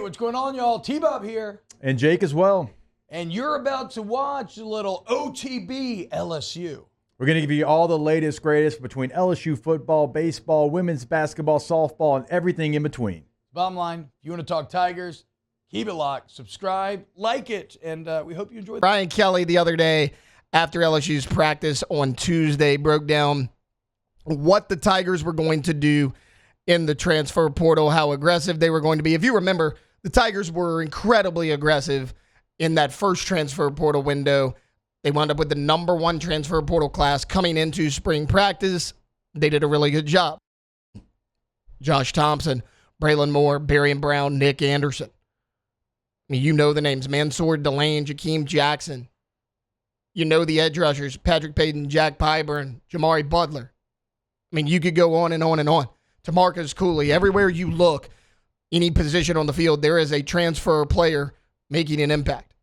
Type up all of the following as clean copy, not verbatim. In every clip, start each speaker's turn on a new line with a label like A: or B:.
A: what's going on, y'all? T-Bob here.
B: And Jake as well.
A: And you're about to watch a little OTB LSU.
B: We're going to give you all the latest, greatest between LSU football, baseball, women's basketball, softball, and everything in between.
A: Bottom line, if you want to talk Tigers, keep it locked, subscribe, like it, and we hope you enjoy.
C: Brian Kelly the other day after LSU's practice on Tuesday broke down what the Tigers were going to do in the transfer portal, how aggressive they were going to be. If you remember, the Tigers were incredibly aggressive in that first transfer portal window. They wound up with the number one transfer portal class coming into spring practice. They did a really good job. Josh Thompson, Braylon Moore, Barry Brown, Nick Anderson. I mean, you know the names: Mansour Delane, Jakeem Jackson. You know the edge rushers: Patrick Payton, Jack Pyburn, Jamari Butler. I mean, you could go on and on and on. Tamarcus Cooley. Everywhere you look, any position on the field, there is a transfer player making an impact.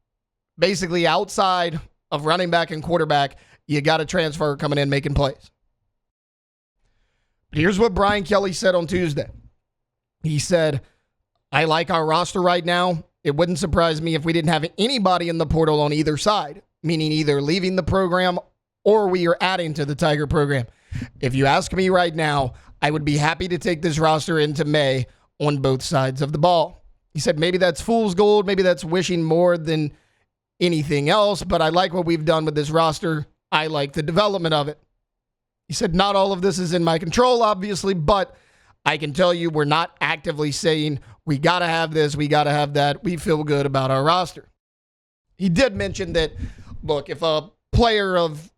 C: Basically, outside of running back and quarterback, you got a transfer coming in making plays. But here's what Brian Kelly said on Tuesday. He said, I like our roster right now. It wouldn't surprise me if we didn't have anybody in the portal on either side, meaning either leaving the program or we are adding to the Tiger program. If you ask me right now, I would be happy to take this roster into May on both sides of the ball. He said maybe that's fool's gold, maybe that's wishing more than anything else, but I like what we've done with this roster. I like the development of it. He said not all of this is in my control, obviously, but I can tell you we're not actively saying we got to have this, we got to have that. We feel good about our roster. He did mention that, look, if a player of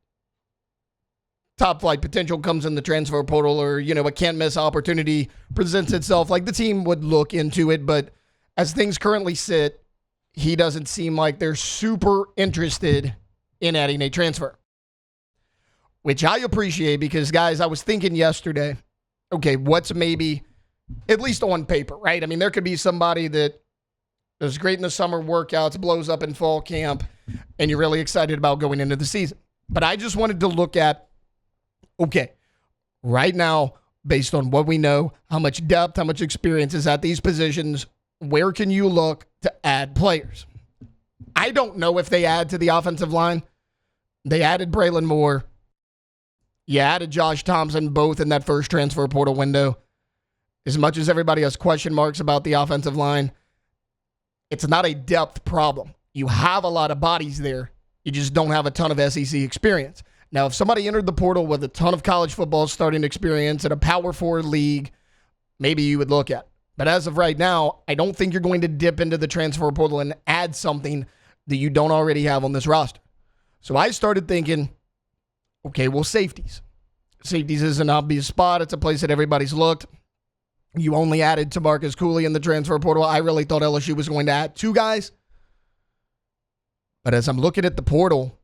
C: top flight potential comes in the transfer portal or, a can't miss opportunity presents itself, like the team would look into it. But as things currently sit, he doesn't seem like they're super interested in adding a transfer, which I appreciate because, guys, I was thinking yesterday, okay, what's maybe, at least on paper, right? I mean, there could be somebody that does great in the summer workouts, blows up in fall camp, and you're really excited about going into the season. But I just wanted to look at, okay, right now, based on what we know, how much depth, how much experience is at these positions, where can you look to add players? I don't know if they add to the offensive line. They added Braylon Moore. You added Josh Thompson, both in that first transfer portal window. As much as everybody has question marks about the offensive line, it's not a depth problem. You have a lot of bodies there. You just don't have a ton of SEC experience. Now, if somebody entered the portal with a ton of college football starting experience at a Power 4 league, maybe you would look at it. But as of right now, I don't think you're going to dip into the transfer portal and add something that you don't already have on this roster. So I started thinking, okay, well, safeties. Safeties is an obvious spot. It's a place that everybody's looked. You only added Tamarcus Cooley in the transfer portal. I really thought LSU was going to add two guys. But as I'm looking at the portal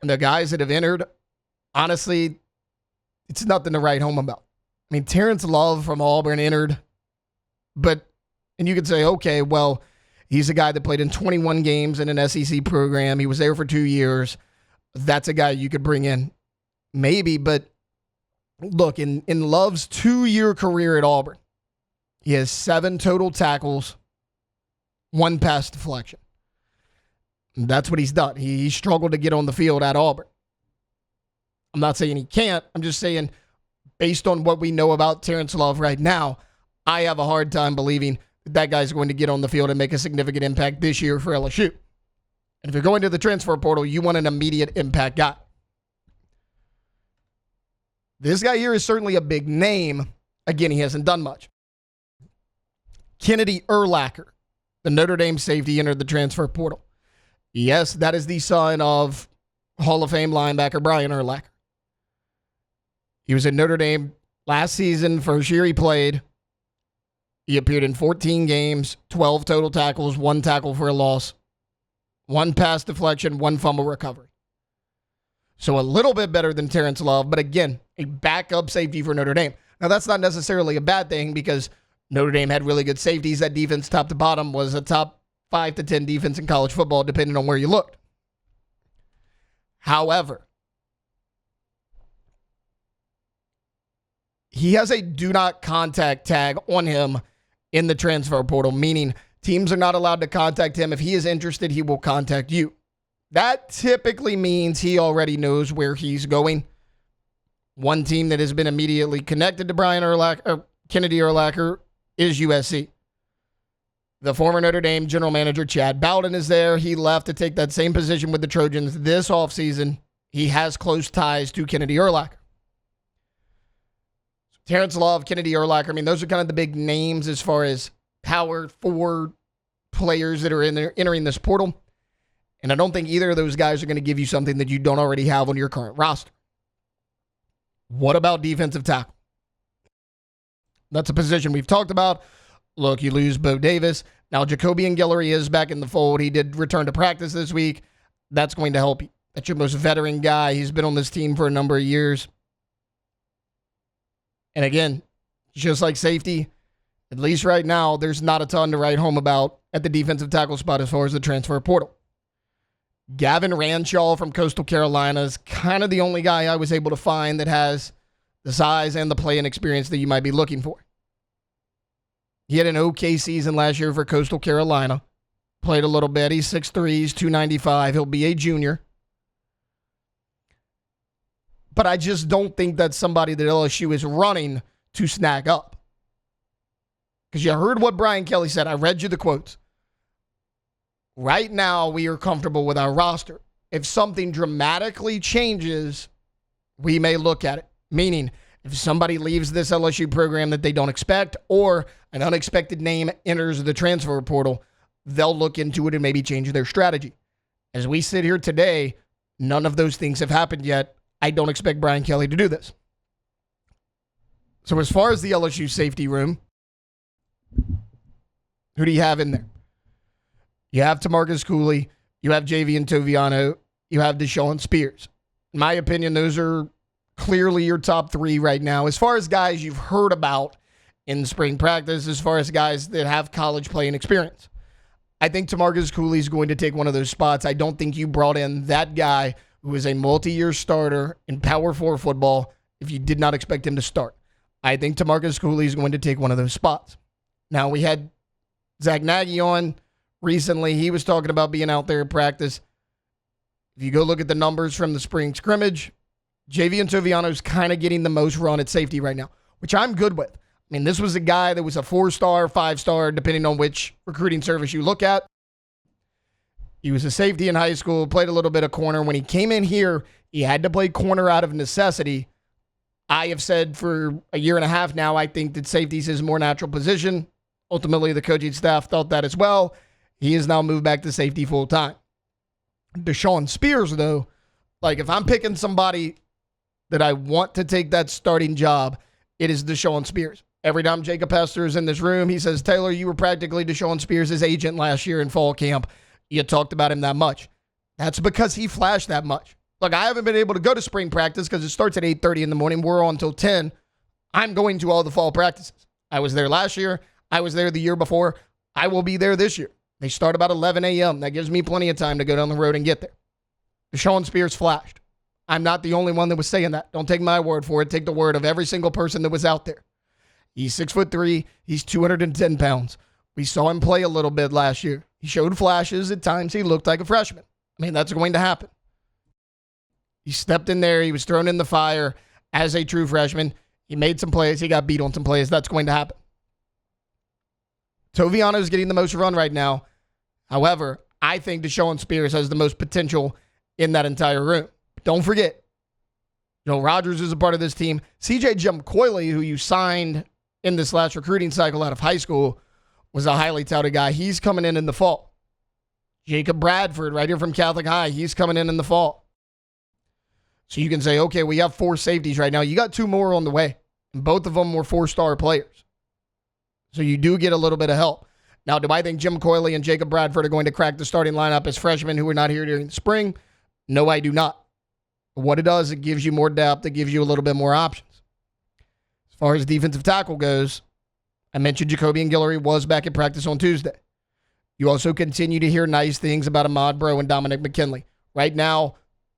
C: and the guys that have entered, honestly, it's nothing to write home about. I mean, Terrence Love from Auburn entered, and you could say, okay, well, he's a guy that played in 21 games in an SEC program. He was there for 2 years. That's a guy you could bring in. Maybe, but look, in Love's 2-year career at Auburn, he has 7 total tackles, 1 pass deflection. That's what he's done. He struggled to get on the field at Auburn. I'm not saying he can't. I'm just saying, based on what we know about Terrence Love right now, I have a hard time believing that guy's going to get on the field and make a significant impact this year for LSU. And if you're going to the transfer portal, you want an immediate impact guy. This guy here is certainly a big name. Again, he hasn't done much. Kennedy Urlacher, the Notre Dame safety, entered the transfer portal. Yes, that is the son of Hall of Fame linebacker Brian Urlacher. He was at Notre Dame last season, first year he played. He appeared in 14 games, 12 total tackles, 1 tackle for a loss, 1 pass deflection, 1 fumble recovery. So a little bit better than Terrence Love, but again, a backup safety for Notre Dame. Now, that's not necessarily a bad thing because Notre Dame had really good safeties. That defense, top to bottom, was a top 5 to 10 defense in college football, depending on where you looked. However, he has a do not contact tag on him in the transfer portal, meaning Teams are not allowed to contact him. If he is interested, he will contact you. That typically means he already knows where he's going. One team that has been immediately connected to Kennedy Urlacher is USC. The former Notre Dame general manager, Chad Bowden, is there. He left to take that same position with the Trojans this offseason. He has close ties to Kennedy Urlacher. Terrence Love, Kennedy Urlacher, I mean, those are kind of the big names as far as power forward players that are entering this portal. And I don't think either of those guys are going to give you something that you don't already have on your current roster. What about defensive tackle? That's a position we've talked about. Look, you lose Bo Davis. Now, Jacobian Guillory is back in the fold. He did return to practice this week. That's going to help you. That's your most veteran guy. He's been on this team for a number of years. And again, just like safety, at least right now, there's not a ton to write home about at the defensive tackle spot as far as the transfer portal. Gavin Ranshaw from Coastal Carolina is kind of the only guy I was able to find that has the size and the play and experience that you might be looking for. He had an okay season last year for Coastal Carolina. Played a little bit. He's 6'3", he's 295. He'll be a junior. But I just don't think that's somebody that LSU is running to snag up. Because you heard what Brian Kelly said. I read you the quotes. Right now, we are comfortable with our roster. If something dramatically changes, we may look at it. Meaning, if somebody leaves this LSU program that they don't expect, or an unexpected name enters the transfer portal, they'll look into it and maybe change their strategy. As we sit here today, none of those things have happened yet. I don't expect Brian Kelly to do this. So as far as the LSU safety room, who do you have in there? You have Tamarcus Cooley. You have Javian Toviano. You have Deshaun Spears. In my opinion, those are clearly your top three right now. As far as guys you've heard about in spring practice, as far as guys that have college playing experience. I think Tamarcus Cooley is going to take one of those spots. I don't think you brought in that guy who is a multi-year starter in Power 4 football if you did not expect him to start. I think Tamarcus Cooley is going to take one of those spots. Now, we had Zach Nagy on recently. He was talking about being out there in practice. If you go look at the numbers from the spring scrimmage, Javian Toviano is kind of getting the most run at safety right now, which I'm good with. I mean, this was a guy that was a 4-star, 5-star, depending on which recruiting service you look at. He was a safety in high school, played a little bit of corner. When he came in here, he had to play corner out of necessity. I have said for a year and a half now, I think that safety is his more natural position. Ultimately, the coaching staff thought that as well. He has now moved back to safety full time. Deshaun Spears, though, like if I'm picking somebody that I want to take that starting job, it is Deshaun Spears. Every time Jacob Hester is in this room, he says, Taylor, you were practically Deshaun Spears' agent last year in fall camp. You talked about him that much. That's because he flashed that much. Look, I haven't been able to go to spring practice because it starts at 8:30 in the morning. We're on until 10. I'm going to all the fall practices. I was there last year. I was there the year before. I will be there this year. They start about 11 a.m. That gives me plenty of time to go down the road and get there. Deshaun Spears flashed. I'm not the only one that was saying that. Don't take my word for it. Take the word of every single person that was out there. He's 6'3". He's 210 pounds. We saw him play a little bit last year. He showed flashes. At times, he looked like a freshman. I mean, that's going to happen. He stepped in there. He was thrown in the fire as a true freshman. He made some plays. He got beat on some plays. That's going to happen. Toviano is getting the most run right now. However, I think Deshaun Spears has the most potential in that entire room. Don't forget, Rogers is a part of this team. CJ Jumcoily, who you signed in this last recruiting cycle out of high school, was a highly touted guy. He's coming in the fall. Jacob Bradford, right here from Catholic High, he's coming in the fall. So you can say, okay, we have 4 safeties right now. You got 2 more on the way. And both of them were 4-star players. So you do get a little bit of help. Now, do I think Jim Coyley and Jacob Bradford are going to crack the starting lineup as freshmen who were not here during the spring? No, I do not. What it does, it gives you more depth. It gives you a little bit more options. As far as defensive tackle goes, I mentioned Jacobian Guillory was back at practice on Tuesday. You also continue to hear nice things about Ahmad Bro and Dominic McKinley. Right now,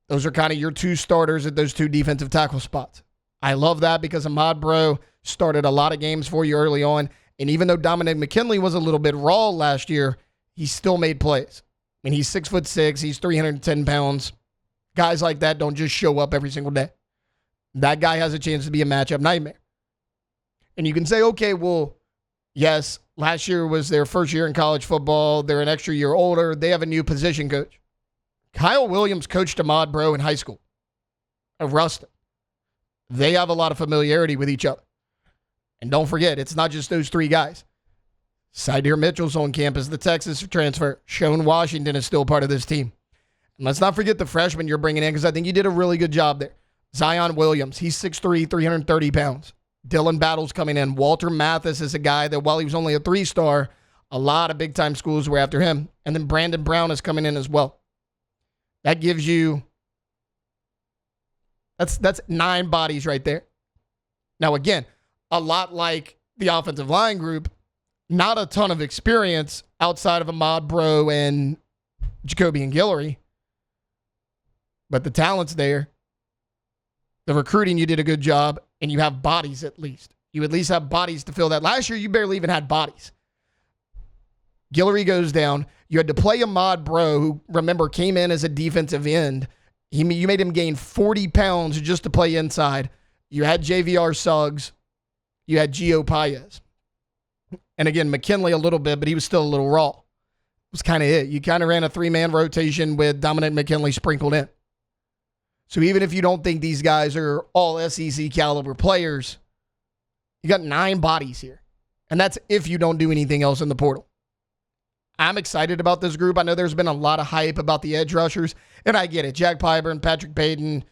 C: those are kind of your 2 starters at those 2 defensive tackle spots. I love that because Ahmad Bro started a lot of games for you early on, And even though Dominic McKinley was a little bit raw last year, he still made plays. I mean, he's 6'6", he's 310 pounds. Guys like that don't just show up every single day. That guy has a chance to be a matchup nightmare. And you can say, okay, well, yes, last year was their first year in college football. They're an extra year older. They have a new position coach. Kyle Williams coached Ahmad Bro in high school at Ruston. They have a lot of familiarity with each other. And don't forget, it's not just those three guys. Sydir Mitchell's on campus, the Texas transfer. Shone Washington is still part of this team. And let's not forget the freshman you're bringing in, because I think you did a really good job there. Zion Williams, he's 6'3", 330 pounds. Dylan Battle's coming in. Walter Mathis is a guy that, while he was only a 3-star, a lot of big-time schools were after him. And then Brandon Brown is coming in as well. That gives you, that's 9 bodies right there. Now, again, a lot like the offensive line group, not a ton of experience outside of Ahmad Bro and Jacoby and Guillory. But the talent's there. The recruiting, you did a good job, and you have bodies at least. You at least have bodies to fill that. Last year, you barely even had bodies. Guillory goes down. You had to play Ahmad Bro, who, remember, came in as a defensive end. You made him gain 40 pounds just to play inside. You had JVR Suggs. You had Gio Paez. And again, McKinley a little bit, but he was still a little raw. It was kind of it. You kind of ran a 3-man rotation with Dominic McKinley sprinkled in. So even if you don't think these guys are all SEC caliber players, you got 9 bodies here. And that's if you don't do anything else in the portal. I'm excited about this group. I know there's been a lot of hype about the edge rushers, and I get it. Jack Pyburn, Patrick Payton,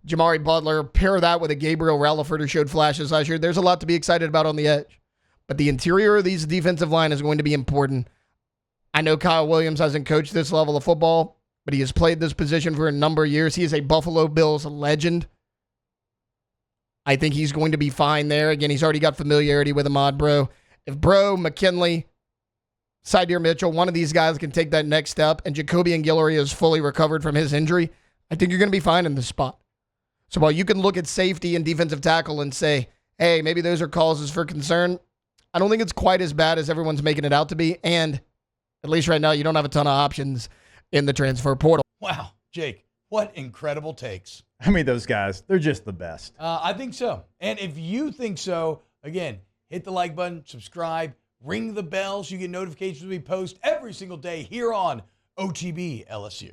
C: Jamari Butler, pair that with a Gabriel Ralliford who showed flashes last year. There's a lot to be excited about on the edge. But the interior of these defensive line is going to be important. I know Kyle Williams hasn't coached this level of football, but he has played this position for a number of years. He is a Buffalo Bills legend. I think he's going to be fine there. Again, he's already got familiarity with Ahmad Bro. If Bro, McKinley, Sydir Mitchell, one of these guys can take that next step, and Jacoby and Guillory is fully recovered from his injury, I think you're going to be fine in this spot. So while you can look at safety and defensive tackle and say, hey, maybe those are causes for concern, I don't think it's quite as bad as everyone's making it out to be. And at least right now, you don't have a ton of options in the transfer portal.
A: Wow, Jake, what incredible takes.
B: I mean, those guys, they're just the best.
A: I think so. And if you think so, again, hit the like button, subscribe, ring the bell so you get notifications when we post every single day here on OTB LSU.